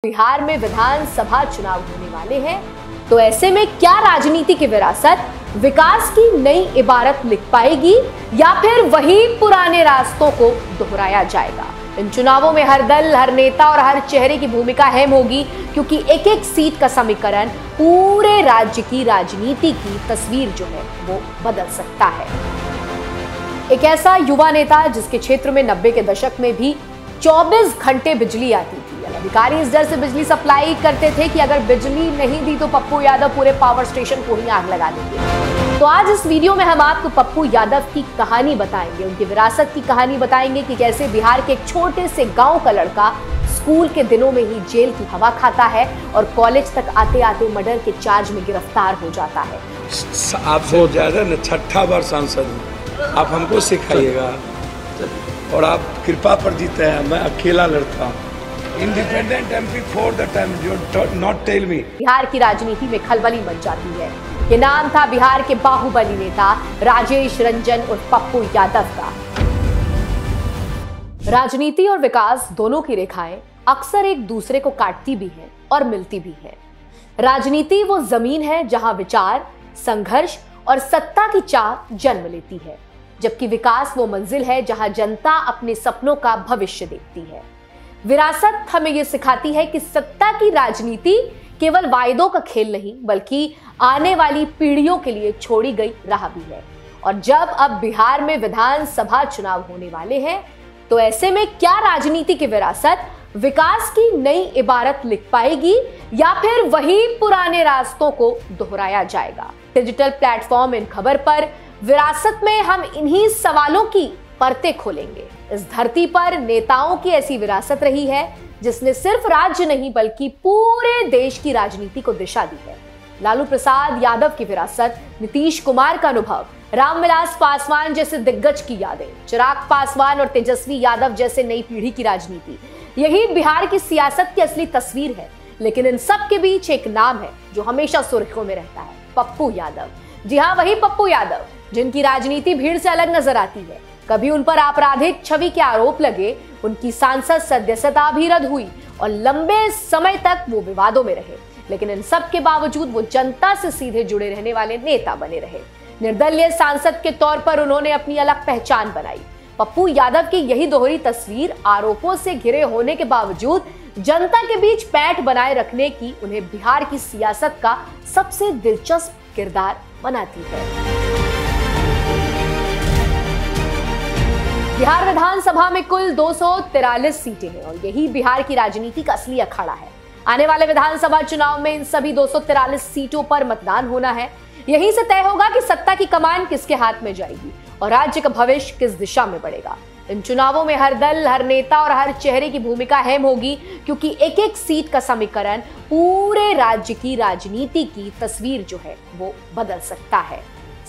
बिहार में विधानसभा चुनाव होने वाले हैं, तो ऐसे में क्या राजनीति की विरासत विकास की नई इबारत लिख पाएगी या फिर वही पुराने रास्तों को दोहराया जाएगा। इन चुनावों में हर दल, हर नेता और हर चेहरे की भूमिका अहम होगी, क्योंकि एक एक सीट का समीकरण पूरे राज्य की राजनीति की तस्वीर जो है वो बदल सकता है। एक ऐसा युवा नेता जिसके क्षेत्र में 90 के दशक में भी 24 घंटे बिजली आती थी। अधिकारी इस डर से बिजली सप्लाई करते थे कि अगर बिजली नहीं दी तो पप्पू यादव पूरे पावर स्टेशन को ही आग लगा देंगे। तो आज इस वीडियो में हम आपको पप्पू यादव की कहानी बताएंगे, उनकी विरासत की कहानी बताएंगे कि कैसे बिहार के एक छोटे से गांव का लड़का स्कूल के दिनों में ही जेल की हवा खाता है और कॉलेज तक आते आते मर्डर के चार्ज में गिरफ्तार हो जाता है। आपसे ज्यादा न 6ठा बार सांसद हूँ, आप हमको सिखाइएगा और आप कृपा पर जीते हैं। मैं अकेला लड़ता हूँ। Independent MP for the time, not tell me. Bihar की राजनीति में खलबली मच जाती है। ये नाम था बिहार के बाहुबली नेता राजेश रंजन उर्फ पप्पू यादव का। राजनीति और विकास दोनों की रेखाएं अक्सर एक दूसरे को काटती भी हैं और मिलती भी हैं। राजनीति वो जमीन है जहां विचार, संघर्ष और सत्ता की चाह जन्म लेती है, जबकि विकास वो मंजिल है जहां जनता अपने सपनों का भविष्य देखती है। विरासत हमें यह सिखाती है कि सत्ता की राजनीति केवल वायदों का खेल नहीं, बल्कि आने वाली पीढ़ियों के लिए छोड़ी गई राह भी है। और जब अब बिहार में विधानसभा चुनाव होने वाले हैं, तो ऐसे में क्या राजनीति की विरासत विकास की नई इबारत लिख पाएगी या फिर वही पुराने रास्तों को दोहराया जाएगा। डिजिटल प्लेटफॉर्म इन खबर पर विरासत में हम इन्हीं सवालों की परतें खोलेंगे। इस धरती पर नेताओं की ऐसी विरासत रही है जिसने सिर्फ राज्य नहीं बल्कि पूरे देश की राजनीति को दिशा दी है। लालू प्रसाद यादव की विरासत, नीतीश कुमार का अनुभव, रामविलास पासवान जैसे दिग्गज की यादें, चिराग पासवान और तेजस्वी यादव जैसे नई पीढ़ी की राजनीति, यही बिहार की सियासत की असली तस्वीर है। लेकिन इन सब के बीच एक नाम है जो हमेशा सुर्खियों में रहता है, पप्पू यादव। जी हाँ, वही पप्पू यादव जिनकी राजनीति भीड़ से अलग नजर आती है। कभी उन पर आपराधिक छवि के आरोप लगे, उनकी सांसद सदस्यता भी रद्द हुई और लंबे समय तक वो विवादों में रहे, लेकिन इन सब के बावजूद वो जनता से सीधे जुड़े रहने वाले नेता बने रहे। निर्दलीय सांसद के तौर पर उन्होंने अपनी अलग पहचान बनाई। पप्पू यादव की यही दोहरी तस्वीर आरोपों से घिरे होने के बावजूद जनता के बीच पैठ बनाए रखने की उन्हें बिहार की सियासत का सबसे दिलचस्प किरदार बनाती है। बिहार विधानसभा में कुल 243 सीटें हैं और यही बिहार की राजनीति का असली अखाड़ा है। आने वाले विधानसभा चुनाव में इन सभी 243 सीटों पर मतदान होना है। यहीं से तय होगा कि सत्ता की कमान किसके हाथ में जाएगी और राज्य का भविष्य किस दिशा में बढ़ेगा। इन चुनावों में हर दल, हर नेता और हर चेहरे की भूमिका अहम होगी, क्योंकि एक एक सीट का समीकरण पूरे राज्य की राजनीति की तस्वीर जो है वो बदल सकता है।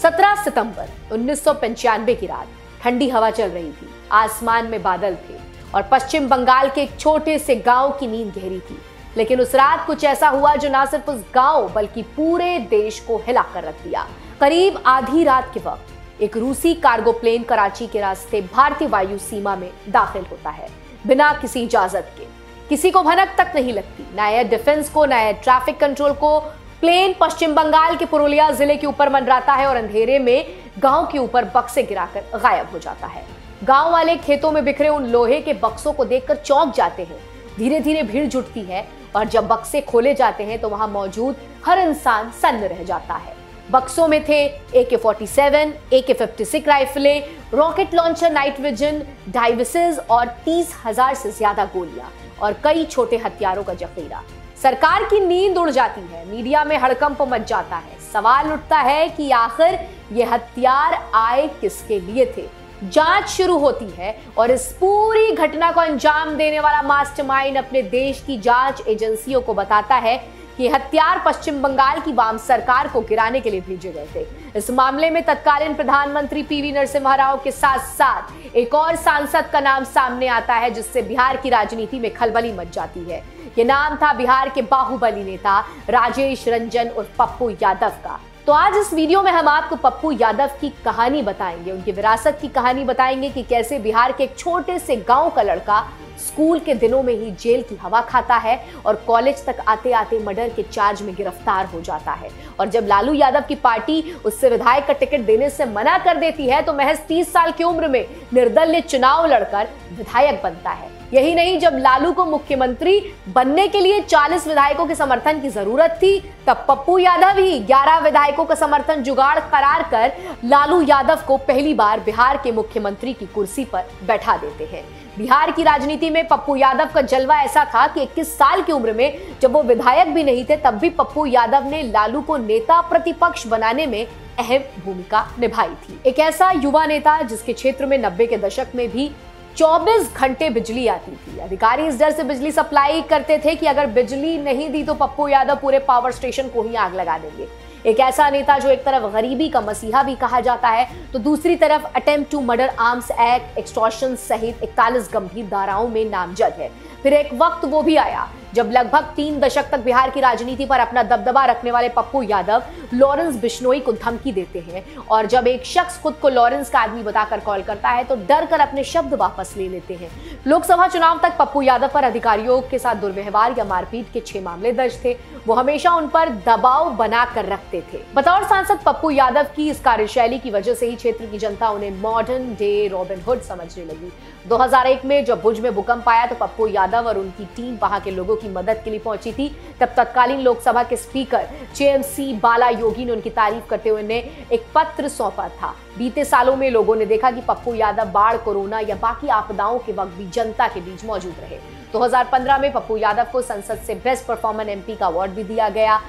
17 सितंबर 1995 की रात ठंडी हवा चल रही थी, आसमान में बादल थे और पश्चिम बंगाल के एक छोटे से गांव की नींद गहरी थी। लेकिन उस रात कुछ ऐसा हुआ जो ना सिर्फ उस गांव बल्कि पूरे देश को हिला कर रख दिया। करीब आधी रात के वक्त एक रूसी कार्गो प्लेन कराची के रास्ते भारतीय वायु सीमा में दाखिल होता है, बिना किसी इजाजत के। किसी को भनक तक नहीं लगती, ना एयर डिफेंस को, ना एयर ट्रैफिक कंट्रोल को। प्लेन पश्चिम बंगाल के पुरुलिया जिले के ऊपर मंडराता है और अंधेरे में गांव के ऊपर बक्से गिराकर गायब हो जाता है। गांव वाले खेतों में बिखरे उन लोहे के बक्सों को देखकर चौंक जाते हैं। धीरे धीरे भीड़ जुटती है और जब बक्से खोले जाते हैं तो वहां मौजूद हर इंसान सन्न रह जाता है। बक्सों में थे AK-47, AK-56 राइफलें, rocket launcher, night vision, devices और 30,000 से ज्यादा गोलियां और कई छोटे हथियारों का जखीरा। सरकार की नींद उड़ जाती है, मीडिया में हड़कंप मच जाता है। सवाल उठता है कि आखिर ये हथियार आए किसके लिए थे। जांच शुरू होती है और इस पूरी घटना को अंजाम देने वाला मास्टरमाइंड अपने देश की जांच एजेंसियों को बताता है कि हथियार पश्चिम बंगाल की वाम सरकार को गिराने के लिए भेजे गए थे। इस मामले में तत्कालीन प्रधानमंत्री PV नरसिम्हा राव के साथ साथ एक और सांसद का नाम सामने आता है, जिससे बिहार की राजनीति में खलबली मच जाती है। ये नाम था बिहार के बाहुबली नेता राजेश रंजन उर्फ पप्पू यादव का। तो आज इस वीडियो में हम आपको पप्पू यादव की कहानी बताएंगे, उनकी विरासत की कहानी बताएंगे कि कैसे बिहार के एक छोटे से गांव का लड़का स्कूल के दिनों में ही जेल की हवा खाता है और कॉलेज तक आते आते मर्डर के चार्ज में गिरफ्तार हो जाता है। और जब लालू यादव की पार्टी उससे विधायक का टिकट देने से मना कर देती है तो महज 30 साल की उम्र में निर्दलीय चुनाव लड़कर विधायक बनता है। यही नहीं, जब लालू को मुख्यमंत्री बनने के लिए 40 विधायकों के समर्थन की जरूरत थी, तब पप्पू यादव ही 11 विधायकों का समर्थन जुगाड़ करार कर लालू यादव को पहली बार बिहार के मुख्यमंत्री की कुर्सी पर बैठा देते हैं। बिहार की राजनीति में पप्पू यादव का जलवा ऐसा था कि 21 साल की उम्र में जब वो विधायक भी नहीं थे, तब भी पप्पू यादव ने लालू को नेता प्रतिपक्ष बनाने में अहम भूमिका निभाई थी। एक ऐसा युवा नेता जिसके क्षेत्र में 90 के दशक में भी 24 घंटे बिजली आती थी। अधिकारी इस डर से बिजली सप्लाई करते थे कि अगर बिजली नहीं दी तो पप्पू यादव पूरे पावर स्टेशन को ही आग लगा देंगे। एक ऐसा नेता जो एक तरफ गरीबी का मसीहा भी कहा जाता है, तो दूसरी तरफ attempt to murder arms act, extortion सहित 41 गंभीर धाराओं में नामजद है। फिर एक वक्त वो भी आया जब लगभग 3 दशक तक बिहार की राजनीति पर अपना दबदबा रखने वाले पप्पू यादव लॉरेंस बिश्नोई को धमकी देते हैं, और जब एक शख्स खुद को लॉरेंस का आदमी बताकर कॉल करता है तो डर कर अपने शब्द वापस ले लेते हैं। लोकसभा चुनाव तक पप्पू यादव पर अधिकारियों के साथ दुर्व्यवहार या मारपीट के 6 मामले दर्ज थे। वो हमेशा उन पर दबाव बनाकर रखते थे। बतौर सांसद पप्पू यादव की इस कार्यशैली की वजह से ही क्षेत्र की जनता उन्हें मॉडर्न डे रॉबिन हुड समझने लगी। 2001 में जब भुज में भूकंप आया तो पप्पू यादव और उनकी टीम वहां के लोगों की मदद के लिए पहुंची थी। तब तत्कालीन लोकसभा के स्पीकर जेएमसी बाला योगी ने उनकी तारीफ करते हुए उन्हें एक पत्र सौंपा था। बीते सालों में लोगों ने देखा कि पप्पू यादव बाढ़, कोरोना या बाकी आपदाओं के वक्त भी जनता के बीच मौजूद रहे। 2015 में पप्पू यादव को संसद से बेस्ट परफॉर्मर एमपी का अवार्ड भी दिया गया।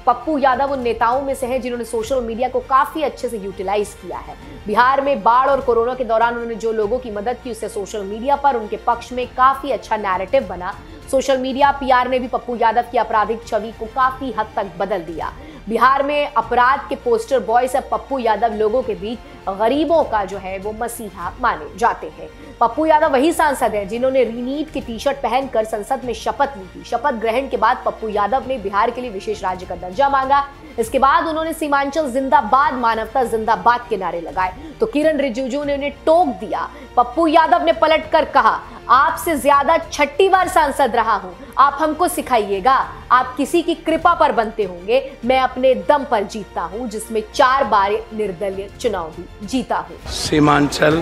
पप्पू यादव उन नेताओं में से हैं जिन्होंने सोशल मीडिया को काफी अच्छे से यूटिलाइज किया है। बिहार में बाढ़ और कोरोना के दौरान उन्होंने जो लोगों की मदद की, उससे सोशल मीडिया पर उनके पक्ष में काफी अच्छा नैरेटिव बना। सोशल मीडिया पीआर ने भी पप्पू यादव की आपराधिक छवि को काफी हद तक बदल दिया। बिहार में अपराध के पोस्टर बॉय से पप्पू यादव लोगों के बीच गरीबों का जो है वो मसीहा माने जाते हैं। पप्पू यादव वही सांसद हैं जिन्होंने रीनीट की टी-शर्ट पहनकर संसद में शपथ ली थी। शपथ ग्रहण के बाद पप्पू यादव ने बिहार के लिए विशेष राज्य का दर्जा मांगा। इसके बाद उन्होंने सीमांचल जिंदाबाद, मानवता जिंदाबाद के नारे लगाए तो किरण रिजिजू ने उन्हें टोक दिया। पप्पू यादव ने पलटकर कहा, आपसे ज्यादा 6ठी बार सांसद रहा हूं, आप हमको सिखाइएगा। आप किसी की कृपा पर बनते होंगे, मैं अपने दम पर जीतता हूं, जिसमें 4 बार निर्दलीय चुनाव भी जीता हूं। सीमांचल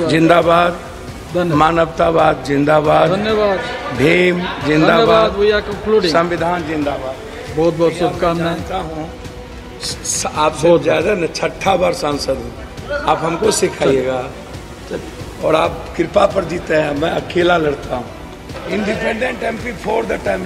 जिंदाबाद, मानवतावाद जिंदाबाद, धन्यवाद, भीम जिंदाबाद, संविधान जिंदाबाद। बहुत बहुत शुभकामनाएं। आपसे ज्यादा न 6ठा बार सांसद हूँ, आप हमको सिखाइएगा। और आप कृपा पर जीते हैं, मैं अकेला लड़ता हूँ। Independent MP for the time,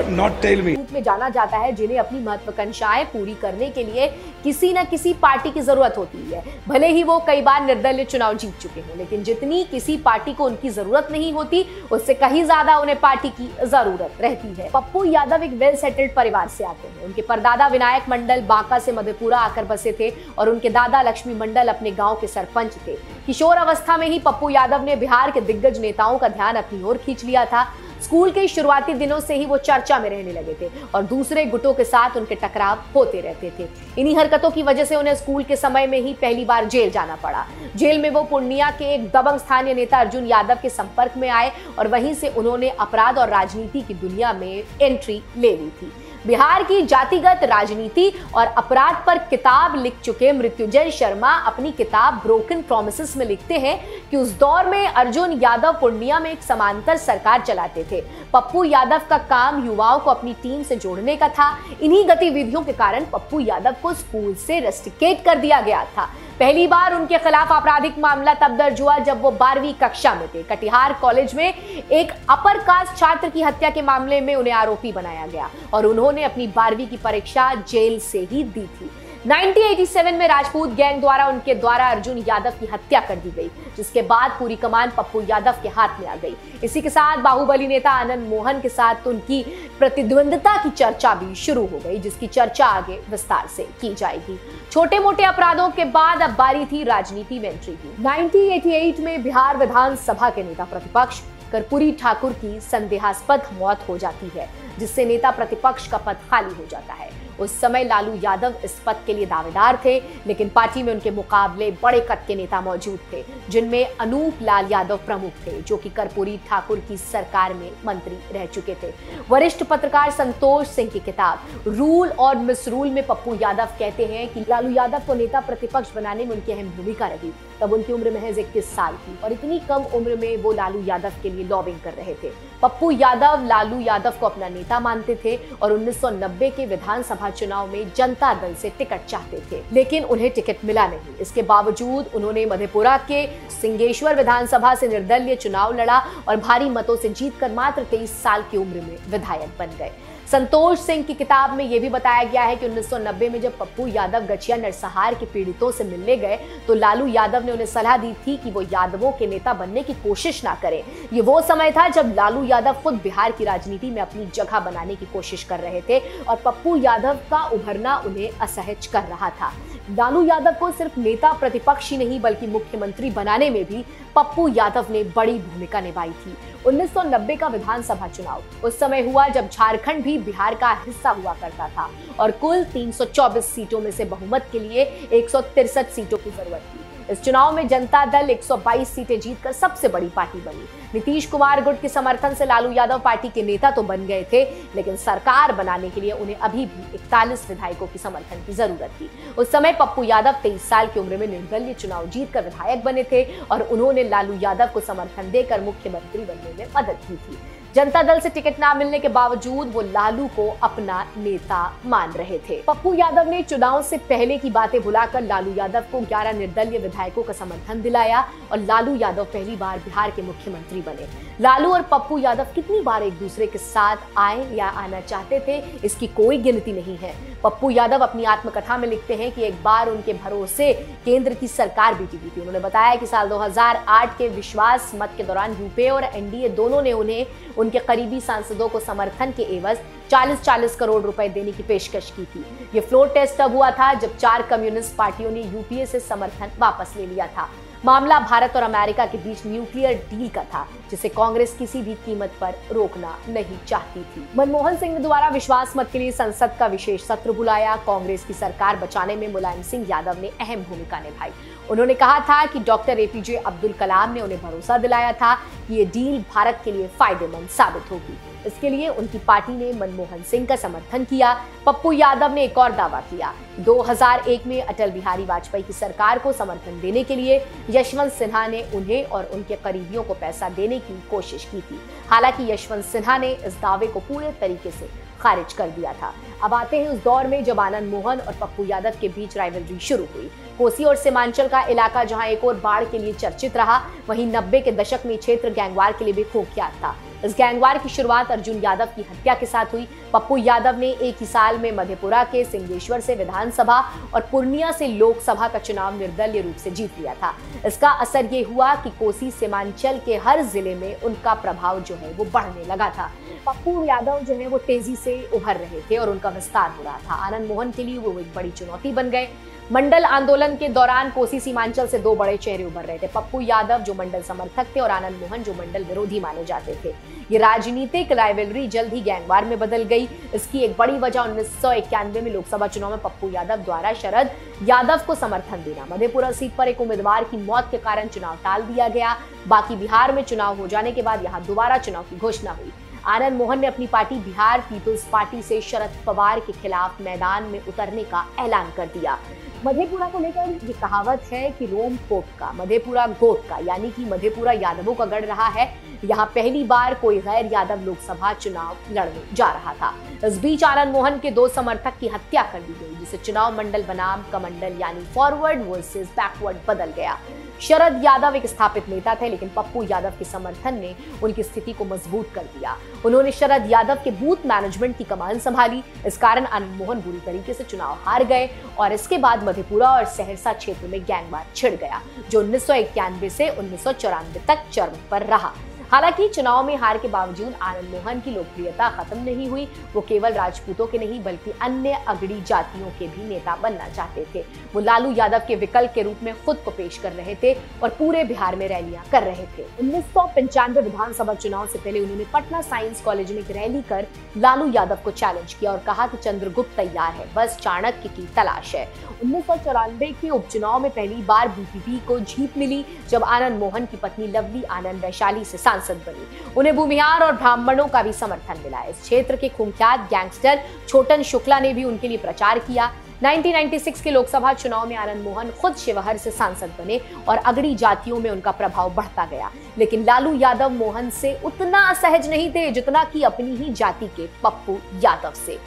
not tell me. रूप में जाना जाता है जिन्हें अपनी महत्वाकांक्षाएं पूरी करने के लिए किसी न किसी पार्टी की जरूरत होती है। भले ही वो कई बार निर्दलीय चुनाव जीत चुके हों, लेकिन जितनी किसी पार्टी को उनकी जरूरत नहीं होती, उससे कहीं ज्यादा उन्हें पार्टी की जरूरत रहती है। पप्पू यादव एक वेल सेटल्ड परिवार से आते हैं। उनके परदादा विनायक मंडल बांका से मधेपुरा आकर बसे थे और उनके दादा लक्ष्मी मंडल अपने गाँव के सरपंच थे। किशोर अवस्था में ही पप्पू यादव ने बिहार के दिग्गज नेताओं का ध्यान अपनी ओर खींच लिया था। स्कूल के शुरुआती दिनों से ही वो चर्चा में रहने लगे थे और दूसरे गुटों के साथ उनके टकराव होते रहते थे। इन्हीं हरकतों की वजह से उन्हें स्कूल के समय में ही पहली बार जेल जाना पड़ा। जेल में वो पूर्णिया के एक दबंग स्थानीय नेता अर्जुन यादव के संपर्क में आए और वहीं से उन्होंने अपराध और राजनीति की दुनिया में एंट्री ले ली थी। बिहार की जातिगत राजनीति और अपराध पर किताब लिख चुके मृत्युंजय शर्मा अपनी किताब ब्रोकन प्रॉमिसेस में लिखते हैं कि उस दौर में अर्जुन यादव पूर्णिया में एक समांतर सरकार चलाते थे। पप्पू यादव का काम युवाओं को अपनी टीम से जोड़ने का था। इन्हीं गतिविधियों के कारण पप्पू यादव को स्कूल से रस्टिकेट कर दिया गया था। पहली बार उनके खिलाफ आपराधिक मामला तब दर्ज हुआ जब वो 12वीं कक्षा में थे। कटिहार कॉलेज में एक अपर कास्ट छात्र की हत्या के मामले में उन्हें आरोपी बनाया गया और उन्होंने अपनी 12वीं की परीक्षा जेल से ही दी थी। 1987 में राजपूत गैंग द्वारा उनके द्वारा अर्जुन यादव की हत्या कर दी गई, जिसके बाद पूरी कमान पप्पू यादव के हाथ में आ गई। इसी के साथ बाहुबली नेता आनंद मोहन के साथ उनकी प्रतिद्वंद्विता की चर्चा भी शुरू हो गई, जिसकी चर्चा आगे विस्तार से की जाएगी। छोटे मोटे अपराधों के बाद अब बारी थी राजनीति में एंट्री की। 1988 में बिहार विधानसभा के नेता प्रतिपक्ष कर्पूरी ठाकुर की संदेहास्पद मौत हो जाती है, जिससे नेता प्रतिपक्ष का पद खाली हो जाता है। उस समय लालू यादव इस पद के लिए दावेदार थे, लेकिन पार्टी में उनके मुकाबले बड़े कद के नेता मौजूद थे, जिनमें अनूप लाल यादव प्रमुख थे, जो कि कर्पूरी ठाकुर की सरकार में मंत्री रह चुके थे। वरिष्ठ पत्रकार संतोष सिंह की किताब रूल और मिसरूल में पप्पू यादव कहते हैं कि लालू यादव को नेता प्रतिपक्ष बनाने में उनकी अहम भूमिका रही। तब उनकी उम्र महज 21 साल थी और इतनी कम उम्र में वो लालू यादव के लिए लॉबिंग कर रहे थे। पप्पू यादव लालू यादव को अपना नेता मानते थे और 1990 के विधानसभा चुनाव में जनता दल से टिकट चाहते थे, लेकिन उन्हें टिकट मिला नहीं। इसके बावजूद उन्होंने मधेपुरा के सिंगेश्वर विधानसभा से निर्दलीय चुनाव लड़ा और भारी मतों से जीतकर मात्र 23 साल की उम्र में विधायक बन गए। संतोष सिंह की किताब में यह भी बताया गया है कि 1990 में जब पप्पू यादव गठिया नरसंहार के पीड़ितों से मिलने गए तो लालू यादव ने उन्हें सलाह दी थी कि वो यादवों के नेता बनने की कोशिश ना करें। ये वो समय था जब लालू यादव खुद बिहार की राजनीति में अपनी जगह बनाने की कोशिश कर रहे थे और पप्पू यादव का उभरना उन्हें असहज कर रहा था। लालू यादव को सिर्फ नेता प्रतिपक्ष ही नहीं बल्कि मुख्यमंत्री बनाने में भी पप्पू यादव ने बड़ी भूमिका निभाई थथी। 1990 का विधानसभा चुनाव उस समय हुआ जब झारखंड भी बिहार का हिस्सा हुआ करता था और कुल 324 सीटों में से बहुमत के लिए 163 सीटों की जरूरत थी। इस चुनाव में जनता दल 122 सीटें जीतकर सबसे बड़ी पार्टी बनी। नीतीश कुमार गुट के समर्थन से लालू यादव पार्टी के नेता तो बन गए थे, लेकिन सरकार बनाने के लिए उन्हें अभी भी 41 विधायकों की समर्थन की जरूरत थी। उस समय पप्पू यादव 23 साल की उम्र में निर्दलीय चुनाव जीतकर विधायक बने थे और उन्होंने लालू यादव को समर्थन देकर मुख्यमंत्री बनने में मदद की थी। जनता दल से टिकट ना मिलने के बावजूद वो लालू को अपना नेता मान रहे थे। पप्पू यादव ने चुनाव से पहले की बातें भुलाकर लालू यादव को 11 निर्दलीय विधायकों का समर्थन दिलाया और लालू यादव पहली बार बिहार के मुख्यमंत्री बने। लालू और पप्पू यादव कितनी बार एक दूसरे के साथ आए या आना चाहते थे, इसकी कोई गिनती नहीं है। पप्पू यादव अपनी आत्मकथा में लिखते हैं कि एक बार उनके भरोसे केंद्र की सरकार भी टिकी थी। उन्होंने बताया कि साल 2008 के विश्वास मत के दौरान यूपीए और एनडीए दोनों ने उन्हें उनके करीबी सांसदों को समर्थन के एवज 40-40 करोड़ रुपए देने की पेशकश की थी। ये फ्लोर टेस्ट तब हुआ था जब 4 कम्युनिस्ट पार्टियों ने यूपीए से समर्थन वापस ले लिया था। मामला भारत और अमेरिका के बीच न्यूक्लियर डील का था, जिसे कांग्रेस किसी भी कीमत पर रोकना नहीं चाहती थी। मनमोहन सिंह द्वारा विश्वास मत के लिए संसद का विशेष सत्र बुलाया। कांग्रेस की सरकार बचाने में मुलायम सिंह यादव ने अहम भूमिका निभाई। उन्होंने कहा था कि डॉक्टर एपीजे अब्दुल कलाम ने उन्हें भरोसा दिलाया था कि ये डील भारत के लिए फायदेमंद साबित होगी। इसके लिए उनकी पार्टी ने मनमोहन सिंह का समर्थन किया। पप्पू यादव ने एक और दावा किया। 2001 में अटल बिहारी वाजपेयी की सरकार को समर्थन देने के लिए यशवंत सिन्हा ने उन्हें और उनके करीबियों को पैसा देने की कोशिश की थी। हालांकि यशवंत सिन्हा ने इस दावे को पूरे तरीके से खारिज कर दिया था। अब आते हैं उस दौर में जब आनंद मोहन और पप्पू यादव के बीच राइवलरी शुरू हुई। कोसी और सीमांचल का इलाका जहां एक और बाढ़ के लिए चर्चित रहा, वहीं 90 के दशक में क्षेत्र गैंगवार के लिए भी कुख्यात था। इस गैंगवार की शुरुआत अर्जुन यादव की हत्या के साथ हुई। पप्पू यादव ने एक ही साल में मधेपुरा के सिंगेश्वर से विधानसभा और पूर्णिया से लोकसभा का चुनाव निर्दलीय रूप से जीत लिया था। इसका असर ये हुआ कि कोसी सीमांचल के हर जिले में उनका प्रभाव जो है वो बढ़ने लगा था। पप्पू यादव जो है वो तेजी से उभर रहे थे और उनका विस्तार हो रहा था। आनंद मोहन के लिए वो एक बड़ी चुनौती बन गए। मंडल आंदोलन के दौरान कोसी सीमांचल से 2 बड़े चेहरे उभर रहे थे, पप्पू यादव जो मंडल समर्थक थे और आनंद मोहन जो मंडल विरोधी माने जाते थे। ये राजनीतिक राइवलरी जल्द ही गैंगवार में बदल गई। इसकी एक बड़ी वजह 1991 में लोकसभा चुनाव में पप्पू यादव द्वारा शरद यादव को समर्थन देना। मधेपुरा सीट पर एक उम्मीदवार की मौत के कारण चुनाव टाल दिया गया। बाकी बिहार में चुनाव हो जाने के बाद यहाँ दोबारा चुनाव की घोषणा हुई। आनंद मोहन ने अपनी पार्टी बिहार पीपल्स पार्टी से शरद पवार के खिलाफ मैदान में उतरने का ऐलान कर दिया। मधेपुरा को लेकर ये कहावत है कि रोम पोप का मधेपुरा गोद का, यानी कि मधेपुरा यादवों का गढ़ रहा है। यहाँ पहली बार कोई गैर यादव लोकसभा चुनाव लड़ने जा रहा था। इस बीच आनंद मोहन के 2 समर्थक की हत्या कर दी गई, जिससे चुनाव मंडल बनाम कमंडल यानी फॉरवर्ड वर्सेस बैकवर्ड बदल गया। शरद यादव एक स्थापित नेता थे, लेकिन पप्पू यादव के समर्थन ने उनकी स्थिति को मजबूत कर दिया। उन्होंने शरद यादव के बूथ मैनेजमेंट की कमान संभाली। इस कारण आनंद मोहन बुरी तरीके से चुनाव हार गए और इसके बाद मधेपुरा और सहरसा क्षेत्र में गैंगवार छिड़ गया, जो 1991 से 1994 तक चरम पर रहा। हालांकि चुनाव में हार के बावजूद आनंद मोहन की लोकप्रियता खत्म नहीं हुई। वो केवल राजपूतों के नहीं बल्कि अन्य अगड़ी जातियों के भी नेता बनना चाहते थे। वो लालू यादव के विकल्प के रूप में खुद को पेश कर रहे थे और पूरे बिहार में रैलियां कर रहे थे। 1995 विधानसभा चुनाव से पहले उन्होंने पटना साइंस कॉलेज में एक रैली कर लालू यादव को चैलेंज किया और कहा कि चंद्रगुप्त तैयार है, बस चाणक्य की तलाश है। 1994 के उपचुनाव में पहली बार बीपीपी को जीत मिली जब आनंद मोहन की पत्नी लवली आनंद वैशाली से सांसद बनी। उन्हें भूमिहार और ब्राह्मणों का भी समर्थन मिला। इस क्षेत्र के कुख्यात गैंगस्टर छोटन शुक्ला ने भी उनके लिए प्रचार किया। 1996 के लोकसभा चुनाव में आनंद मोहन खुद शिवहर से सांसद बने और अगड़ी जातियों में उनका प्रभाव बढ़ता गया। लेकिन लालू यादव मोहन से उतना असहज नहीं थे जितना कि अपनी ही जाति के पप्पू यादव से।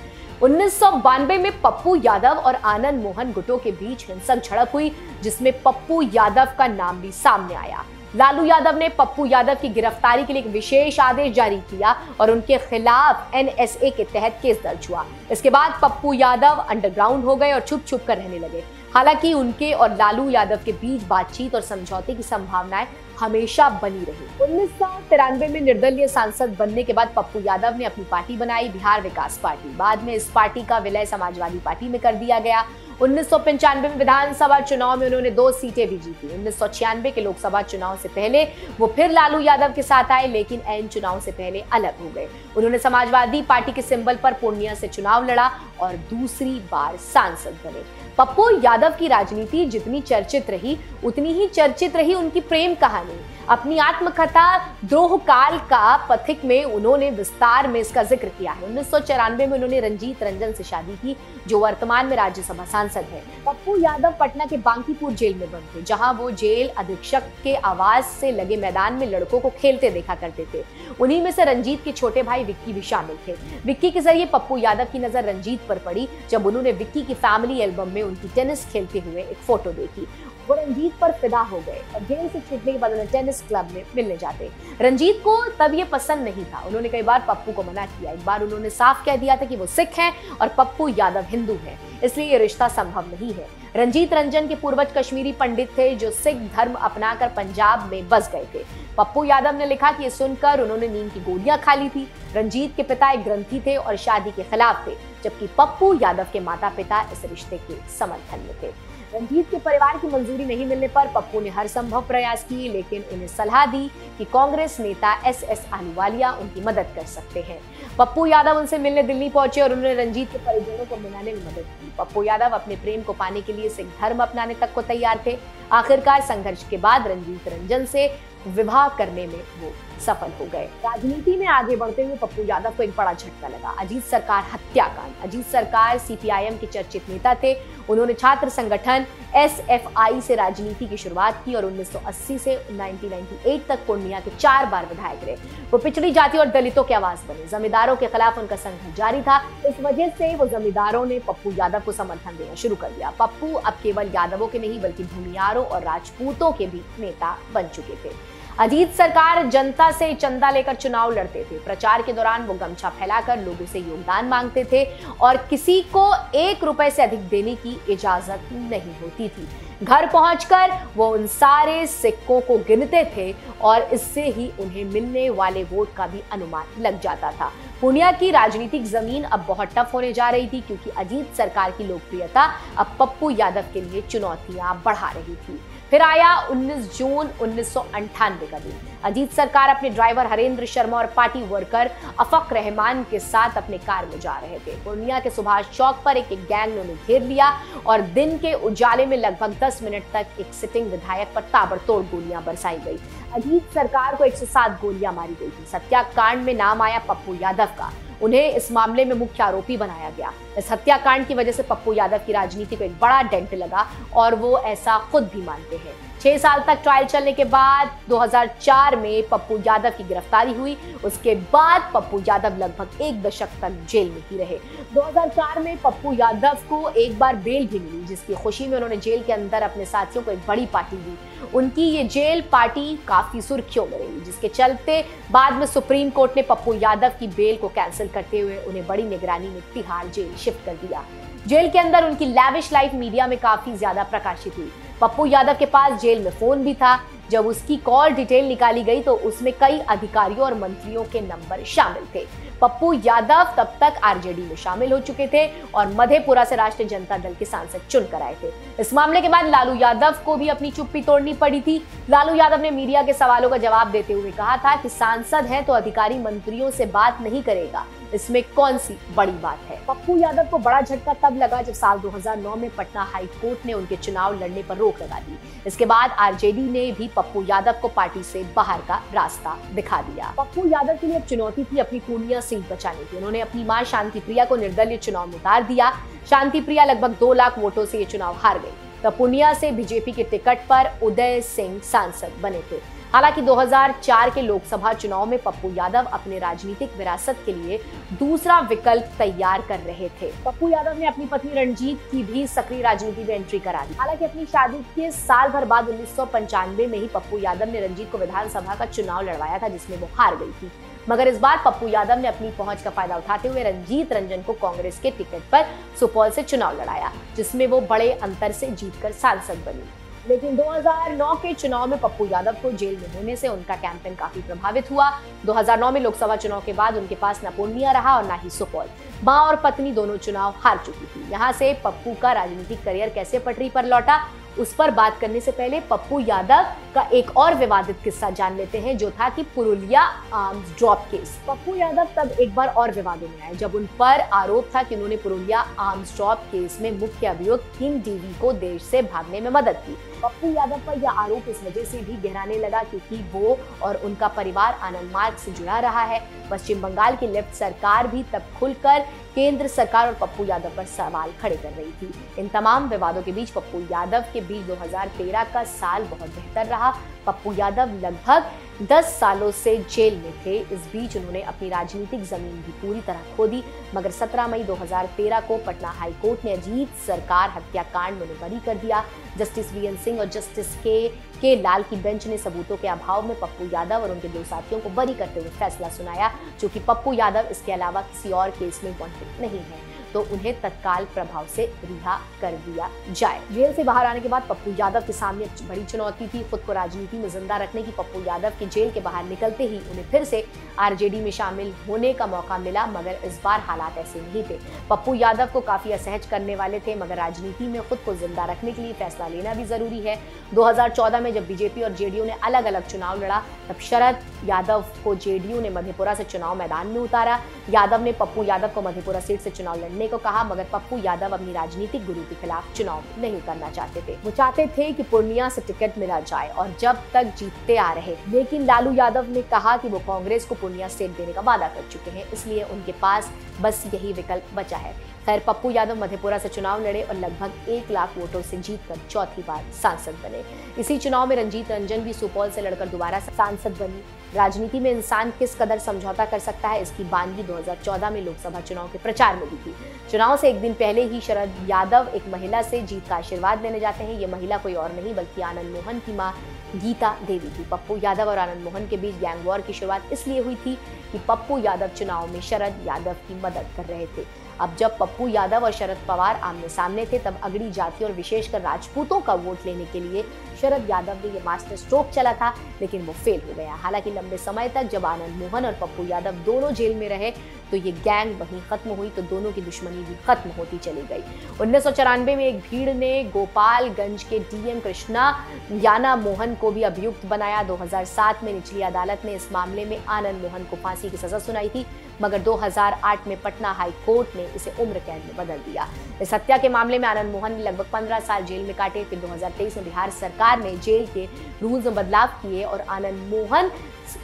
1992 में पप्पू यादव और आनंद मोहन गुटों के बीच हिंसक झड़प हुई जिसमें पप्पू यादव का नाम भी सामने आया। लालू यादव ने पप्पू यादव की गिरफ्तारी के लिए एक विशेष आदेश जारी किया और उनके खिलाफ एनएसए के तहत केस दर्ज हुआ। इसके बाद पप्पू यादव अंडरग्राउंड हो गए और छुप छुप कर रहने लगे। हालांकि उनके और लालू यादव के बीच बातचीत और समझौते की संभावनाएं हमेशा बनी रही। 1993 में निर्दलीय सांसद बनने के बाद पप्पू यादव ने अपनी पार्टी बनाई, बिहार विकास पार्टी। बाद में इस पार्टी का विलय समाजवादी पार्टी में कर दिया गया। 1995 में विधानसभा चुनाव में उन्होंने 2 सीटें भी जीती। 1996 के लोकसभा चुनाव से पहले वो फिर लालू यादव के साथ आए, लेकिन ऐन चुनाव से पहले अलग हो गए। उन्होंने समाजवादी पार्टी के सिंबल पर पूर्णिया से चुनाव लड़ा और दूसरी बार सांसद बने। पप्पू यादव की राजनीति जितनी चर्चित रही उतनी ही चर्चित रही उनकी प्रेम कहानी। अपनी आत्मकथा द्रोह काल का पथिक में उन्होंने विस्तार में इसका जिक्र किया है। 1994 में उन्होंने रंजीत रंजन से शादी की जो वर्तमान में राज्यसभा सांसद है। पप्पू यादव पटना के बांकीपुर जेल में बंद थे जहां वो जेल अधीक्षक के आवास से लगे मैदान में लड़कों को खेलते देखा करते थे। उन्हीं में से रंजीत के छोटे भाई विक्की भी शामिल थे। विक्की के जरिए पप्पू यादव की नजर रंजीत पर पड़ी जब उन्होंने विक्की की फैमिली एल्बम में उनकी टेनिस खेलते हुए एक फोटो देखी। वो रंजीत पर फिदा हो गए और जेल से छूटने के बाद उन्हें टेनिस क्लब में मिलने जाते। रंजीत को तब ये पसंद नहीं था। उन्होंने कई बार पप्पू को मना किया। एक बार उन्होंने साफ कह दिया था कि वो सिख हैं और पप्पू यादव हिंदू हैं, इसलिए ये रिश्ता संभव नहीं है। रंजीत रंजन के पूर्वज कश्मीरी पंडित थे जो सिख धर्म अपनाकर पंजाब में बस गए थे। पप्पू यादव ने लिखा कि ये सुनकर उन्होंने नींद की गोलियां खा ली थी। रंजीत के पिता एक ग्रंथी थे और शादी के खिलाफ थे, जबकि पप्पू यादव के माता पिता इस रिश्ते के समर्थन में थे। रंजीत के परिवार की मंजूरी नहीं मिलने पर पप्पू ने हर संभव प्रयास किए, लेकिन उन्हें सलाह दी कि कांग्रेस नेता एसएस अहलूवालिया उनकी मदद कर सकते हैं। पप्पू यादव उनसे मिलने दिल्ली पहुंचे और उन्होंने रंजीत के परिजनों को मनाने में मदद की। पप्पू यादव अपने प्रेम को पाने के लिए सिख धर्म अपनाने तक को तैयार थे। आखिरकार संघर्ष के बाद रंजीत रंजन से विवाह करने में वो सफल हो गए। राजनीति में आगे बढ़ते हुए पप्पू यादव को एक बड़ा झटका लगा। अजीत सरकार हत्याकांड। अजीत सरकार सीपीआईएम के चर्चित नेता थे। उन्होंने छात्र संगठन एसएफआई से राजनीति की शुरुआत की और 1980 से 1998 तक पूर्णिया के 4 बार विधायक रहे। वो पिछड़ी जाति और दलितों की आवाज बने। जमींदारों के खिलाफ उनका संघर्ष जारी था। इस वजह से वो जमींदारों ने पप्पू यादव को समर्थन देना शुरू कर दिया। पप्पू अब केवल यादवों के नहीं बल्कि भूमियारों और राजपूतों के भी नेता बन चुके थे। अजीत सरकार जनता से चंदा लेकर चुनाव लड़ते थे। प्रचार के दौरान वो गमछा फैलाकर लोगों से योगदान मांगते थे और किसी को 1 रुपए से अधिक देने की इजाजत नहीं होती थी। घर पहुंचकर वो उन सारे सिक्कों को गिनते थे और इससे ही उन्हें मिलने वाले वोट का भी अनुमान लग जाता था। पूर्णिया की राजनीतिक जमीन अब बहुत टफ होने जा रही थी क्योंकि अजीत सरकार की लोकप्रियता अब पप्पू यादव के लिए चुनौतियां बढ़ा रही थी। फिर आया 19 जून 1998 का दिन। अजीत सरकार अपने ड्राइवर हरेंद्र शर्मा और पार्टी वर्कर अफक रहमान के साथ अपने कार में जा रहे थे। पूर्णिया के सुभाष चौक पर एक गैंग ने उन्हें घेर लिया और दिन के उजाले में लगभग 10 मिनट तक एक सिटिंग विधायक पर ताबड़तोड़ गोलियां बरसाई गई। अजीत सरकार को 107 गोलियां मारी गई थी। हत्याकांड में नाम आया पप्पू यादव का। उन्हें इस मामले में मुख्य आरोपी बनाया गया। इस हत्याकांड की वजह से पप्पू यादव की राजनीति को एक बड़ा डेंट लगा और वो ऐसा खुद भी मानते हैं। 6 साल तक ट्रायल चलने के बाद 2004 में पप्पू यादव की गिरफ्तारी हुई। उसके बाद पप्पू यादव लगभग 1 दशक तक जेल में ही रहे। 2004 में पप्पू यादव को एक बार बेल भी मिली, जिसकी खुशी में उन्होंने जेल के अंदर अपने साथियों को एक बड़ी पार्टी दी। उनकी ये जेल पार्टी काफी सुर्खियों में रही, जिसके चलते बाद में सुप्रीम कोर्ट ने पप्पू यादव की बेल को कैंसिल करते हुए उन्हें बड़ी निगरानी में तिहाड़ जेल शिफ्ट कर दिया। जेल के अंदर उनकी लैविश लाइफ मीडिया में काफी ज्यादा प्रकाशित हुई। पप्पू यादव के पास जेल में फोन भी था। जब उसकी कॉल डिटेल निकाली गई तो उसमें कई अधिकारियों और मंत्रियों के नंबर शामिल थे। पप्पू यादव तब तक आरजेडी में शामिल हो चुके थे और मधेपुरा से राष्ट्रीय जनता दल के सांसद चुनकर आए थे। इस मामले के बाद लालू यादव को भी अपनी चुप्पी तोड़नी पड़ी थी। लालू यादव ने मीडिया के सवालों का जवाब देते हुए कहा था कि सांसद हैं तो अधिकारी मंत्रियों से बात नहीं करेगा, इसमें कौन सी बड़ी बात है। पप्पू यादव को बड़ा झटका तब लगा जब साल 2009 में पटना हाई कोर्ट ने उनके चुनाव लड़ने पर रोक लगा दी। इसके बाद आरजेडी ने भी पप्पू यादव को पार्टी से बाहर का रास्ता दिखा दिया। पप्पू यादव के लिए अब चुनौती थी अपनी पूर्णिया सीट बचाने की। उन्होंने अपनी मां शांति प्रिया को निर्दलीय चुनाव में उतार दिया। शांति प्रिया लगभग 2 लाख वोटों से ये चुनाव हार गई। तब पूर्णिया से बीजेपी के टिकट पर उदय सिंह सांसद बने थे। हालांकि 2004 के लोकसभा चुनाव में पप्पू यादव अपने राजनीतिक विरासत के लिए दूसरा विकल्प तैयार कर रहे थे। पप्पू यादव ने अपनी पत्नी रणजीत की भी सक्रिय राजनीति में एंट्री करा दी। हालांकि अपनी शादी के साल भर बाद 1995 में ही पप्पू यादव ने रणजीत को विधानसभा का चुनाव लड़वाया था, जिसमें वो हार गई थी। मगर इस बार पप्पू यादव ने अपनी पहुंच का फायदा उठाते हुए रंजीत रंजन को कांग्रेस के टिकट पर सुपौल से चुनाव लड़ाया, जिसमें वो बड़े अंतर से जीतकर सांसद बनी। लेकिन 2009 के चुनाव में पप्पू यादव को जेल में होने से उनका कैंपेन काफी प्रभावित हुआ। 2009 में लोकसभा चुनाव के बाद उनके पास न पूर्णिया रहा और न ही सुपौल। मां और पत्नी दोनों चुनाव हार चुकी थी। यहाँ से पप्पू का राजनीतिक करियर कैसे पटरी पर लौटा, उस पर बात करने से पहले पप्पू यादव का एक और विवादित किस्सा जान लेते हैं, जो था कि Purulia arms drop case. Pappu Yadav तब एक बार और विवादों में आए जब उन पर आरोप था कि उन्होंने पुरुलिया आर्म्स ड्रॉप केस में मुख्य अभियुक्त किंग डीवी को देश से भागने में मदद की। पप्पू यादव पर यह आरोप इस वजह से भी गहराने लगा क्योंकि वो और उनका परिवार आनंद मार्ग से जुड़ा रहा है। पश्चिम बंगाल की लेफ्ट सरकार भी तब खुलकर केंद्र सरकार और पप्पू यादव पर सवाल खड़े कर रही थी। इन तमाम विवादों के बीच पप्पू यादव के बीच 2013 का साल बहुत बेहतर रहा। पप्पू यादव लगभग 10 सालों से जेल में थे। इस बीच उन्होंने अपनी राजनीतिक जमीन भी पूरी तरह खो दी। मगर 17 मई 2013 को पटना हाई कोर्ट ने अजीत सरकार हत्याकांड में उन्हें बरी कर दिया। जस्टिस वीएन सिंह और जस्टिस के लाल की बेंच ने सबूतों के अभाव में पप्पू यादव और उनके 2 साथियों को बरी करते हुए फैसला सुनाया। चूंकि पप्पू यादव इसके अलावा किसी और केस में वांटेड नहीं है, तो उन्हें तत्काल प्रभाव से रिहा कर दिया जाए। जेल से बाहर आने के बाद पप्पू यादव के सामने बड़ी चुनौती थी खुद को राजनीति में जिंदा रखने की। पप्पू यादव के जेल के बाहर निकलते ही उन्हें फिर से आरजेडी में शामिल होने का मौका मिला, मगर इस बार हालात ऐसे नहीं थे। पप्पू यादव को काफी असहज करने वाले थे, मगर राजनीति में खुद को जिंदा रखने के लिए फैसला लेना भी जरूरी है। 2014 में जब बीजेपी और जेडीयू ने अलग अलग चुनाव लड़ा, तब शरद यादव को जेडीयू ने मधेपुरा से चुनाव मैदान में उतारा। यादव ने पप्पू यादव को मधेपुरा सीट से चुनाव लड़ने को कहा, मगर पप्पू यादव अपनी राजनीतिक गुरु के खिलाफ चुनाव नहीं करना चाहते थे। वो चाहते थे कि पूर्णिया से टिकट मिला जाए और जब तक जीतते आ रहे। लेकिन लालू यादव ने कहा कि वो कांग्रेस को पूर्णिया सीट देने का वादा कर चुके हैं, इसलिए उनके पास बस यही विकल्प बचा है। खैर, पप्पू यादव मधेपुरा से चुनाव लड़े और लगभग 1 लाख वोटों से जीतकर चौथी बार सांसद बने। इसी चुनाव में रंजीत रंजन भी सुपौल से लड़कर दोबारा सांसद बनी। राजनीति में इंसान किस कदर समझौता कर सकता है, इसकी बानगी 2014 में लोकसभा चुनाव के प्रचार में भी थी। चुनाव से एक दिन पहले ही शरद यादव एक महिला से जीत का आशीर्वाद लेने जाते हैं। ये महिला कोई और नहीं बल्कि आनंद मोहन की मां गीता देवी थी। पप्पू यादव और आनंद मोहन के बीच गैंग वॉर की शुरुआत इसलिए हुई थी कि पप्पू यादव चुनाव में शरद यादव की मदद कर रहे थे। अब जब पप्पू यादव और शरद पवार आमने सामने थे, तब अगड़ी जाति और विशेषकर राजपूतों का वोट लेने के लिए शरद यादव ने ये मास्टर स्ट्रोक चला था, लेकिन वो फेल हो गया। हालांकि लंबे समय तक जब आनंद मोहन और पप्पू यादव दोनों जेल में रहे, तो ये गैंग वहीं खत्म हुई, तो दोनों की दुश्मनी भी खत्म होती चली गई। 1994 में एक भीड़ ने गोपालगंज के डीएम कृष्णा याना मोहन को भी अभियुक्त बनाया। 2007 में निचली अदालत ने इस मामले में आनंद मोहन को फांसी की सजा सुनाई थी, मगर 2008 में पटना हाई कोर्ट ने इसे उम्र कैद में बदल दिया। इस हत्या के मामले में आनंद मोहन ने लगभग 15 साल जेल में काटे। फिर 2023 में बिहार सरकार ने जेल के रूल्स में बदलाव किए और आनंद मोहन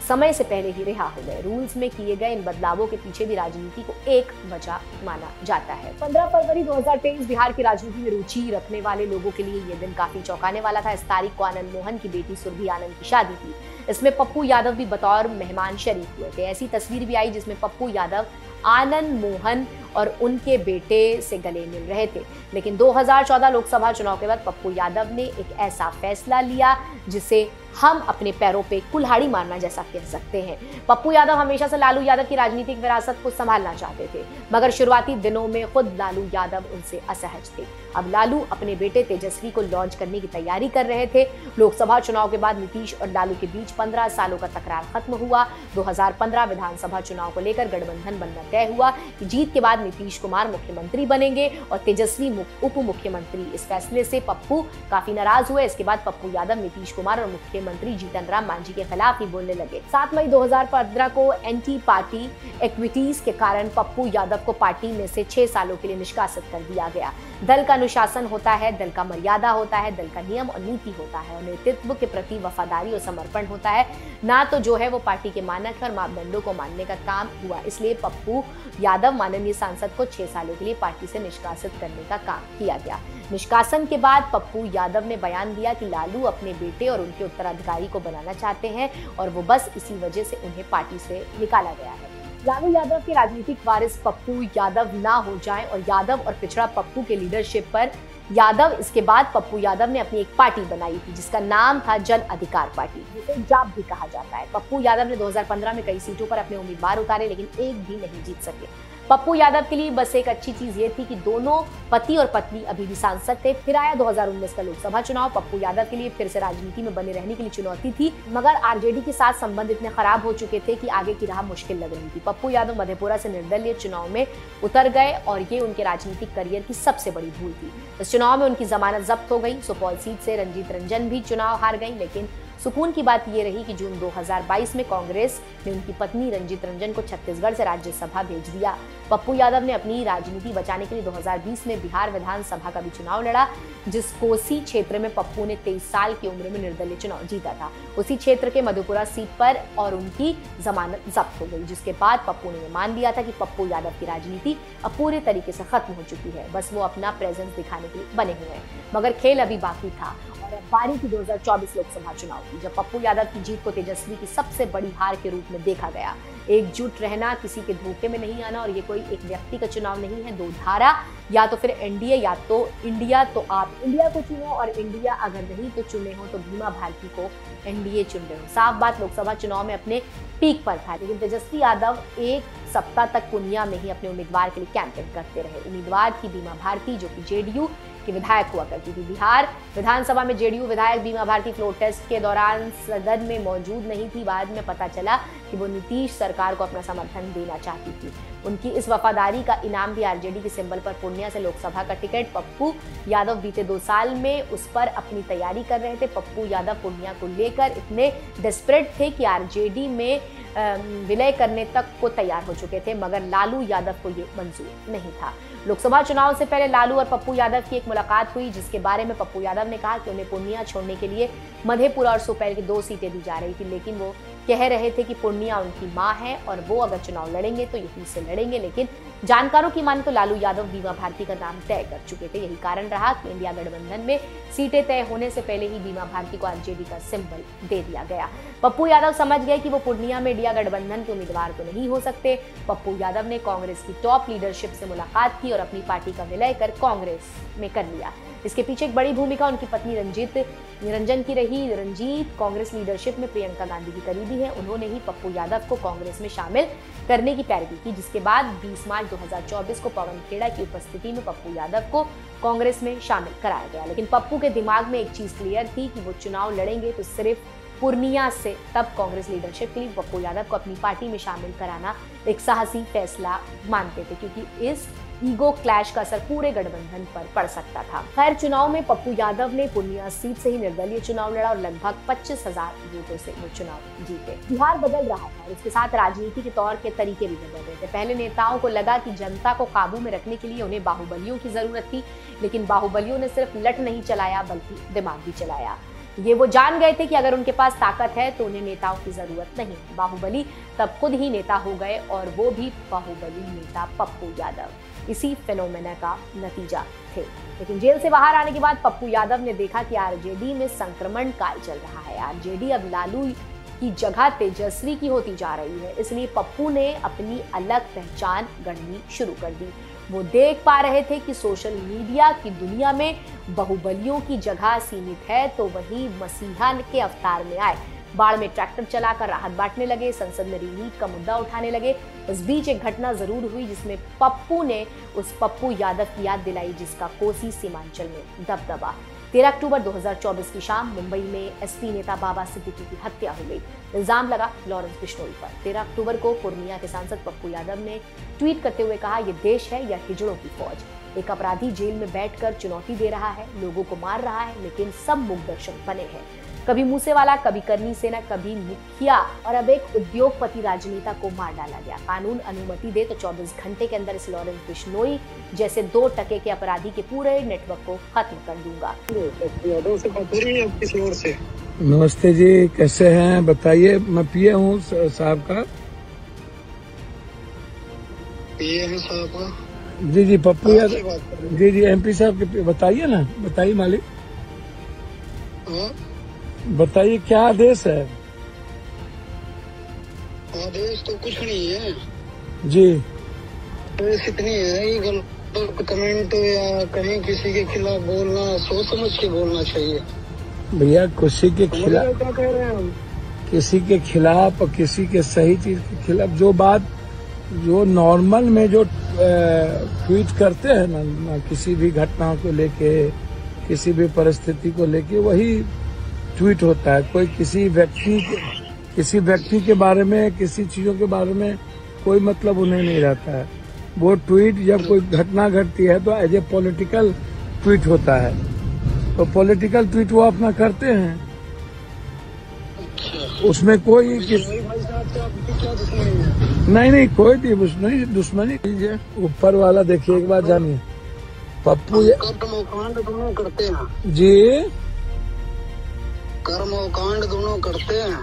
समय से पहले ही रिहा हो गए। रूल्स में किए गए इन बदलावों के पीछे भी राजनीति को एक वजह माना जाता है। 15 फरवरी 2023 बिहार की राजनीति में रुचि रखने वाले लोगों के लिए यह दिन काफी चौंकाने वाला था। इस तारीख को आनंद मोहन की बेटी सुरभि आनंद की शादी थी। इसमें पप्पू यादव भी बतौर मेहमान शरीक हुए थे। ऐसी तस्वीर भी आई जिसमें पप्पू यादव, आनंद मोहन और उनके बेटे से गले मिल रहे थे। लेकिन 2014 लोकसभा चुनाव के बाद पप्पू यादव ने एक ऐसा फैसला लिया जिसे हम अपने पैरों पे कुल्हाड़ी मारना जैसा कह सकते हैं। पप्पू यादव हमेशा से लालू यादव की राजनीतिक विरासत को संभालना चाहते थे, मगर शुरुआती दिनों में खुद लालू यादव उनसे असहज थे। अब लालू अपने बेटे तेजस्वी को लॉन्च करने की तैयारी कर रहे थे। लोकसभा चुनाव के बाद नीतीश और लालू के बीच 15 सालों का तकरार खत्म हुआ। 2015 विधानसभा चुनाव को लेकर गठबंधन बनना तय हुआ कि जीत के बाद नीतीश कुमार मुख्यमंत्री बनेंगे और तेजस्वी उप मुख्यमंत्री। इस फैसले से पप्पू काफी नाराज हुए। इसके बाद पप्पू यादव नीतीश कुमार और मुख्यमंत्री जीतन राम मांझी के खिलाफ ही बोलने लगे। 7 मई 2015 को एंटी पार्टी एक्विटीज के कारण पप्पू यादव को पार्टी में से 6 सालों के लिए निष्कासित कर दिया गया। दल का अनुशासन होता है, दल का मर्यादा होता है, दल का नियम और नीति होता है और नेतृत्व के प्रति वफादारी और समर्पण होता है, ना तो जो है वो पार्टी के मानक और मापदंडों को मानने का काम हुआ। इसलिए पप्पू यादव माननीय सांसद को 6 सालों के लिए पार्टी से निष्कासित करने का काम किया गया। निष्कासन के बाद पप्पू यादव ने बयान दिया कि लालू अपने बेटे और उनके उत्तराधिकारी को बनाना चाहते हैं और वो बस इसी वजह से उन्हें पार्टी से निकाला गया है। लालू यादव के राजनीतिक वारिस पप्पू यादव ना हो जाएं और यादव और पिछड़ा पप्पू के लीडरशिप पर यादव इसके बाद पप्पू यादव ने अपनी एक पार्टी बनाई थी जिसका नाम था जन अधिकार पार्टी, जिसे जाप भी कहा जाता है। पप्पू यादव ने 2015 में कई सीटों पर अपने उम्मीदवार उतारे लेकिन एक भी नहीं जीत सके। पप्पू यादव के लिए बस एक अच्छी चीज ये थी कि दोनों पति और पत्नी अभी भी सांसद थे। फिर आया 2019 का लोकसभा चुनाव। पप्पू यादव के लिए फिर से राजनीति में बने रहने के लिए चुनौती थी, मगर आरजेडी के साथ संबंध इतने खराब हो चुके थे कि आगे की राह मुश्किल लग रही थी। पप्पू यादव मधेपुरा से निर्दलीय चुनाव में उतर गए और ये उनके राजनीतिक करियर की सबसे बड़ी भूल थी। इस चुनाव में उनकी जमानत जब्त हो गई। सुपौल सीट से रंजीत रंजन भी चुनाव हार गई, लेकिन सुकून की बात यह रही कि जून 2022 में कांग्रेस ने उनकी पत्नी रंजीत रंजन को छत्तीसगढ़ से राज्यसभा भेज दिया। पप्पू यादव ने अपनी राजनीति बचाने के लिए 2020 में बिहार विधानसभा का भी चुनाव लड़ा, जिस कोसी क्षेत्र में पप्पू ने 23 साल की उम्र में निर्दलीय चुनाव जीता था। उसी क्षेत्र के मधेपुरा सीट पर और उनकी जमानत जब्त हो गई, जिसके बाद पप्पू ने मान लिया था कि पप्पू यादव की राजनीति अब पूरे तरीके से खत्म हो चुकी है, बस वो अपना प्रेजेंस दिखाने के लिए बने हुए हैं। मगर खेल अभी बाकी था और अब बारी की 2024 लोकसभा चुनाव की, जब पप्पू यादव की जीत को तेजस्वी की सबसे बड़ी हार के रूप में देखा गया। एकजुट रहना, किसी के धोखे में नहीं आना, और ये कोई एक व्यक्ति का चुनाव नहीं है, दो धारा, या तो फिर एनडीए या तो इंडिया। तो आप इंडिया को चुनो और इंडिया अगर नहीं तो चुने हो तो बीमा भारती को एनडीए चुन रहे हो। साफ बात, लोकसभा चुनाव में अपने पीक पर था, लेकिन तेजस्वी यादव एक सप्ताह तक पूर्णिया में ही अपने उम्मीदवार के लिए कैंपेन करते रहे। उम्मीदवार थी बीमा भारती, जो कि जेडीयू की विधायक हुआ करती थी। बिहार विधानसभा में जेडीयू विधायक बीमा भारती फ्लोर टेस्ट के दौरान सदन में मौजूद नहीं थी। बाद में पता चला कि वो नीतीश सरकार को अपना समर्थन देना चाहती थी। उनकी इस वफादारी का इनाम भी आरजेडी के सिंबल पर पूर्णिया से लोकसभा का टिकट पप्पू यादव बीते 2 साल में उस पर अपनी तैयारी कर रहे थे। पप्पू यादव पूर्णिया को लेकर इतने डेस्परेट थे कि आरजेडी में विलय करने तक को तैयार हो चुके थे, मगर लालू यादव को ये मंजूर नहीं था। लोकसभा चुनाव से पहले लालू और पप्पू यादव की एक मुलाकात हुई, जिसके बारे में पप्पू यादव ने कहा कि उन्हें पूर्णिया छोड़ने के लिए मधेपुरा और सुपौल की 2 सीटें दी जा रही थी, लेकिन वो कह रहे थे कि पूर्णिया उनकी मां है और वो अगर चुनाव लड़ेंगे तो यहीं से लड़ेंगे। लेकिन जानकारों की माने तो लालू यादव बीमा भारती का नाम तय कर चुके थे। यही कारण रहा कि इंडिया गठबंधन में सीटें तय होने से पहले ही बीमा भारती को आरजेडी का सिंबल दे दिया गया। पप्पू यादव समझ गए कि वो पूर्णिया में इंडिया गठबंधन के उम्मीदवार तो नहीं हो सकते। पप्पू यादव ने कांग्रेस की टॉप लीडरशिप से मुलाकात की और अपनी पार्टी का विलय कर कांग्रेस में कर लिया। इसके पीछे एक बड़ी भूमिका उनकी पत्नी रंजीत रंजन की रही। रंजीत कांग्रेस लीडरशिप में प्रियंका गांधी की करीबी है। उन्होंने ही पप्पू यादव को कांग्रेस में शामिल करने की पैरवी की, जिसके बाद 20 मार्च 2024 को पवन खेड़ा की उपस्थिति में पप्पू यादव को कांग्रेस में शामिल कराया गया। लेकिन पप्पू के दिमाग में एक चीज क्लियर थी कि वो चुनाव लड़ेंगे तो सिर्फ पूर्णिया से। तब कांग्रेस लीडरशिप के लिए पप्पू यादव को अपनी पार्टी में शामिल कराना एक साहसी फैसला मानते थे, क्योंकि इस ईगो क्लैश का असर पूरे गठबंधन पर पड़ सकता था। खैर, चुनाव में पप्पू यादव ने पूर्णिया सीट से ही निर्दलीय चुनाव लड़ा और लगभग 25,000 वोटों से वो चुनाव जीते। बिहार बदल रहा था और इसके साथ राजनीति के तौर के तरीके भी बदल रहे थे। पहले नेताओं को लगा कि जनता को काबू में रखने के लिए उन्हें बाहुबलियों की जरूरत थी, लेकिन बाहुबलियों ने सिर्फ लट नहीं चलाया बल्कि दिमाग भी चलाया। ये वो जान गए थे कि अगर उनके पास ताकत है तो उन्हें नेताओं की जरूरत नहीं। बाहुबली तब खुद ही नेता हो गए और वो भी बाहुबली नेता पप्पू यादव इसी फेनोमेना का नतीजा थे। लेकिन जेल से बाहर आने के बाद पप्पू यादव ने देखा कि आरजेडी में संक्रमण काल चल रहा है। आरजेडी अब लालू की जगह तेजस्वी की होती जा रही है, इसलिए पप्पू ने अपनी अलग पहचान गढ़नी शुरू कर दी। वो देख पा रहे थे कि सोशल मीडिया की दुनिया में बाहुबलियों की जगह सीमित है, तो वही मसीहा के अवतार में आए, बाढ़ में ट्रैक्टर चलाकर राहत बांटने लगे, संसद में रीनीट का मुद्दा उठाने लगे। इस बीच एक घटना जरूर हुई जिसमें पप्पू ने उस पप्पू यादव की याद दिलाई जिसका कोसी सीमांचल में दबदबा। 13 अक्टूबर 2024 की शाम मुंबई में एसपी नेता बाबा सिद्दीकी की हत्या हो गई। इल्जाम लगा लॉरेंस बिश्नोई पर। 13 अक्टूबर को पूर्णिया के सांसद पप्पू यादव ने ट्वीट करते हुए कहा, ये देश है या हिजड़ों की फौज। एक अपराधी जेल में बैठकर चुनौती दे रहा है, लोगों को मार रहा है, लेकिन सब मूकदर्शक बने हैं। कभी मूसेवाला, कभी करनी सेना, कभी मुखिया और अब एक उद्योगपति राजनेता को मार डाला गया। कानून अनुमति दे तो 24 घंटे के अंदर इस लॉरेंस बिश्नोई जैसे 2 टके के अपराधी के पूरे नेटवर्क को खत्म कर दूंगा। नमस्ते जी, कैसे हैं बताइए। मैं पीए हूँ साहब का। जी पप्पू यादव जी एमपी साहब के बताइए ना, बताइए मालिक, बताइए क्या आदेश है। आदेश तो कुछ नहीं है जी, आदेश इतनी है कि गलत कमेंट या कहीं किसी के खिलाफ बोलना सोच समझ के बोलना चाहिए। भैया किसी के खिलाफ, क्या कह रहे हैं हम? किसी के खिलाफ और किसी के सही चीज के खिलाफ जो बात जो नॉर्मल में जो ट्वीट करते हैं ना, किसी भी घटना को लेके, किसी भी परिस्थिति को लेके वही ट्वीट होता है। कोई किसी व्यक्ति के बारे में, किसी चीजों के बारे में कोई मतलब उन्हें नहीं रहता है। वो ट्वीट जब कोई घटना घटती है तो एज ए पॉलिटिकल ट्वीट होता है, तो पॉलिटिकल ट्वीट वो अपना करते हैं, उसमें कोई नहीं कोई दुश्मनी लीजिए। ऊपर वाला देखिए एक बात जानिए, पप्पू कर्मकांड दोनों करते हैं जी, कर्मकांड दोनों करते हैं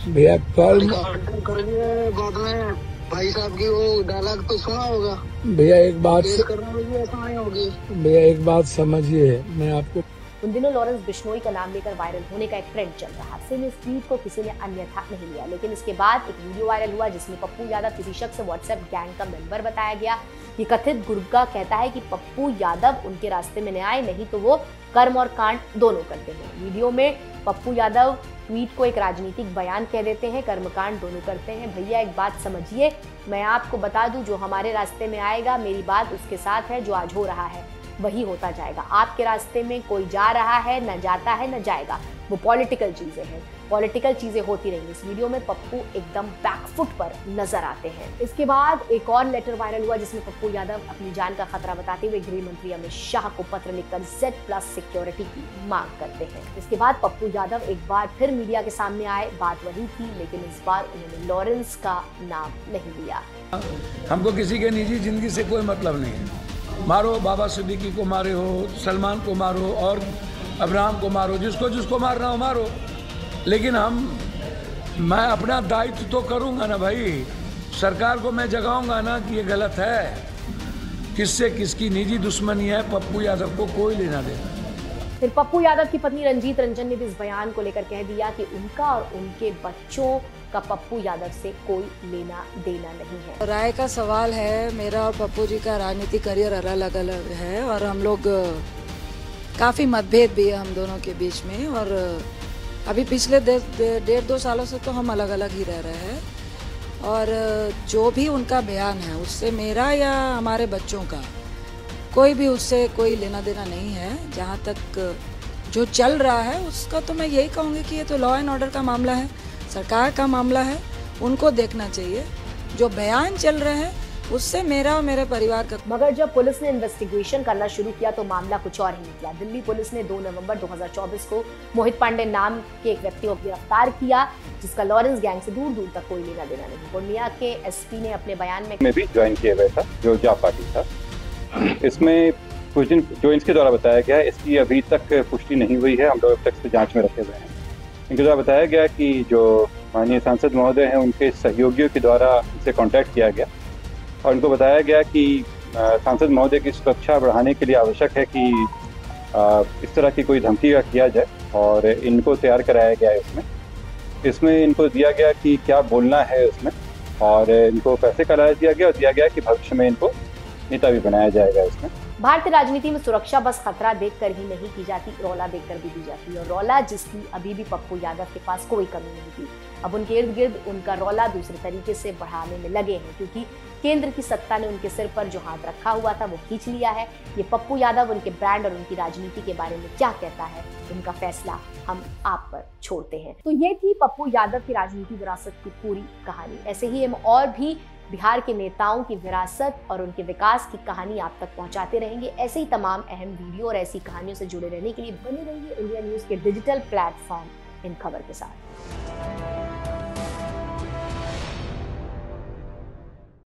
भैया। कर्म करिए, बाद में भाई साहब की वो डायलॉग तो सुना होगा भैया। एक बात करने में भी ऐसा नहीं होगी भैया, एक बात समझिए, मैं आपको उन दिनों लॉरेंस बिश्नोई का नाम लेकर वायरल होने का एक ट्रेंड चल रहा। ऐसे में इस ट्वीट को किसी ने अन्यथा नहीं लिया, लेकिन इसके बाद एक वीडियो वायरल हुआ जिसमें पप्पू यादव किसी शख्स से व्हाट्सएप गैंग का मेंबर बताया गया। ये कथित गुर्गा कहता है कि पप्पू यादव उनके रास्ते में न आए, नहीं तो वो कर्म और कांड दोनों करते हैं। वीडियो में पप्पू यादव ट्वीट को एक राजनीतिक बयान कह देते हैं, कर्मकांड दोनों करते हैं। भैया एक बात समझिए, मैं आपको बता दूं, जो हमारे रास्ते में आएगा मेरी बात उसके साथ है, जो आज हो रहा है वही होता जाएगा। आपके रास्ते में कोई जा रहा है, न जाता है, न जाएगा, वो पॉलिटिकल चीजें हैं, पॉलिटिकल चीजें होती रहेंगी। इस वीडियो में पप्पू एकदम बैकफुट पर नजर आते हैं। इसके बाद एक और लेटर वायरल हुआ जिसमें पप्पू यादव अपनी जान का खतरा बताते हुए गृह मंत्री अमित शाह को पत्र लिखकर Z+ सिक्योरिटी की मांग करते हैं। इसके बाद पप्पू यादव एक बार फिर मीडिया के सामने आए, बात वही थी, लेकिन इस बार उन्होंने लॉरेंस का नाम नहीं लिया। हमको किसी के निजी जिंदगी से कोई मतलब नहीं है। मारो, बाबा सिद्दीकी को मारे हो, सलमान को मारो और अब्राहम को मारो, जिसको मारना हो मारो, लेकिन मैं अपना दायित्व तो करूंगा ना भाई। सरकार को मैं जगाऊंगा ना कि ये गलत है। किससे किसकी निजी दुश्मनी है, पप्पू यादव को कोई लेना देना। फिर पप्पू यादव की पत्नी रंजीत रंजन ने भी इस बयान को लेकर कह दिया कि उनका और उनके बच्चों का पप्पू यादव से कोई लेना देना नहीं है। राय का सवाल है, मेरा और पप्पू जी का राजनीतिक करियर अलग अलग है और हम लोग काफ़ी मतभेद भी है हम दोनों के बीच में, और अभी पिछले 1.5-2 सालों से तो हम अलग अलग ही रह रहे हैं। और जो भी उनका बयान है उससे मेरा या हमारे बच्चों का कोई भी उससे कोई लेना देना नहीं है। जहाँ तक जो चल रहा है उसका तो मैं यही कहूँगी कि ये तो लॉ एंड ऑर्डर का मामला है, सरकार का मामला है, उनको देखना चाहिए। जो बयान चल रहे हैं उससे मेरा और मेरे परिवार का। मगर जब पुलिस ने इन्वेस्टिगेशन करना शुरू किया तो मामला कुछ और ही निकला। दिल्ली पुलिस ने 2 नवंबर 2024 को मोहित पांडे नाम के एक व्यक्ति को गिरफ्तार किया जिसका लॉरेंस गैंग से दूर दूर तक कोई लेना देना नहीं। पूर्णिया के एसपी ने अपने बयान में भी ज्वाइन किया गया था, जो जाप पार्टी था। इसमें कुछ दिन जो इनके द्वारा बताया गया, इसकी अभी तक पुष्टि नहीं हुई है, हम लोग अब तक जांच में रखे हुए हैं। इनके द्वारा बताया गया कि जो माननीय सांसद महोदय हैं उनके सहयोगियों के द्वारा इनसे कांटेक्ट किया गया और इनको बताया गया कि सांसद महोदय की सुरक्षा बढ़ाने के लिए आवश्यक है कि इस तरह की कोई धमकी का किया जाए और इनको तैयार कराया गया है इसमें। इसमें इनको दिया गया कि क्या बोलना है उसमें, और इनको पैसे का लालच दिया गया और दिया गया कि भविष्य में इनको नेता भी बनाया जाएगा इसमें। भारतीय राजनीति में सुरक्षा बस खतरा देखकर ही नहीं की जाती, रौला देखकर भी दी जाती है। और रौला जिसकी अभी भी पप्पू यादव के पास कोई कमी नहीं थी, अब उनके इर्द गिर्द उनका रौला दूसरे तरीके से बढ़ाने में लगे हैं, क्योंकि केंद्र की सत्ता ने उनके सिर पर जो हाथ रखा हुआ था वो खींच लिया है। ये पप्पू यादव उनके ब्रांड और उनकी राजनीति के बारे में क्या कहता है, उनका फैसला हम आप पर छोड़ते हैं। तो ये थी पप्पू यादव की राजनीति विरासत की पूरी कहानी। ऐसे ही हम और भी बिहार के नेताओं की विरासत और उनके विकास की कहानी आप तक पहुंचाते रहेंगे। ऐसे ही तमाम अहम वीडियो और ऐसी कहानियों से जुड़े रहने के लिए बने रहिए इंडिया न्यूज के डिजिटल प्लेटफॉर्म इन खबर के साथ।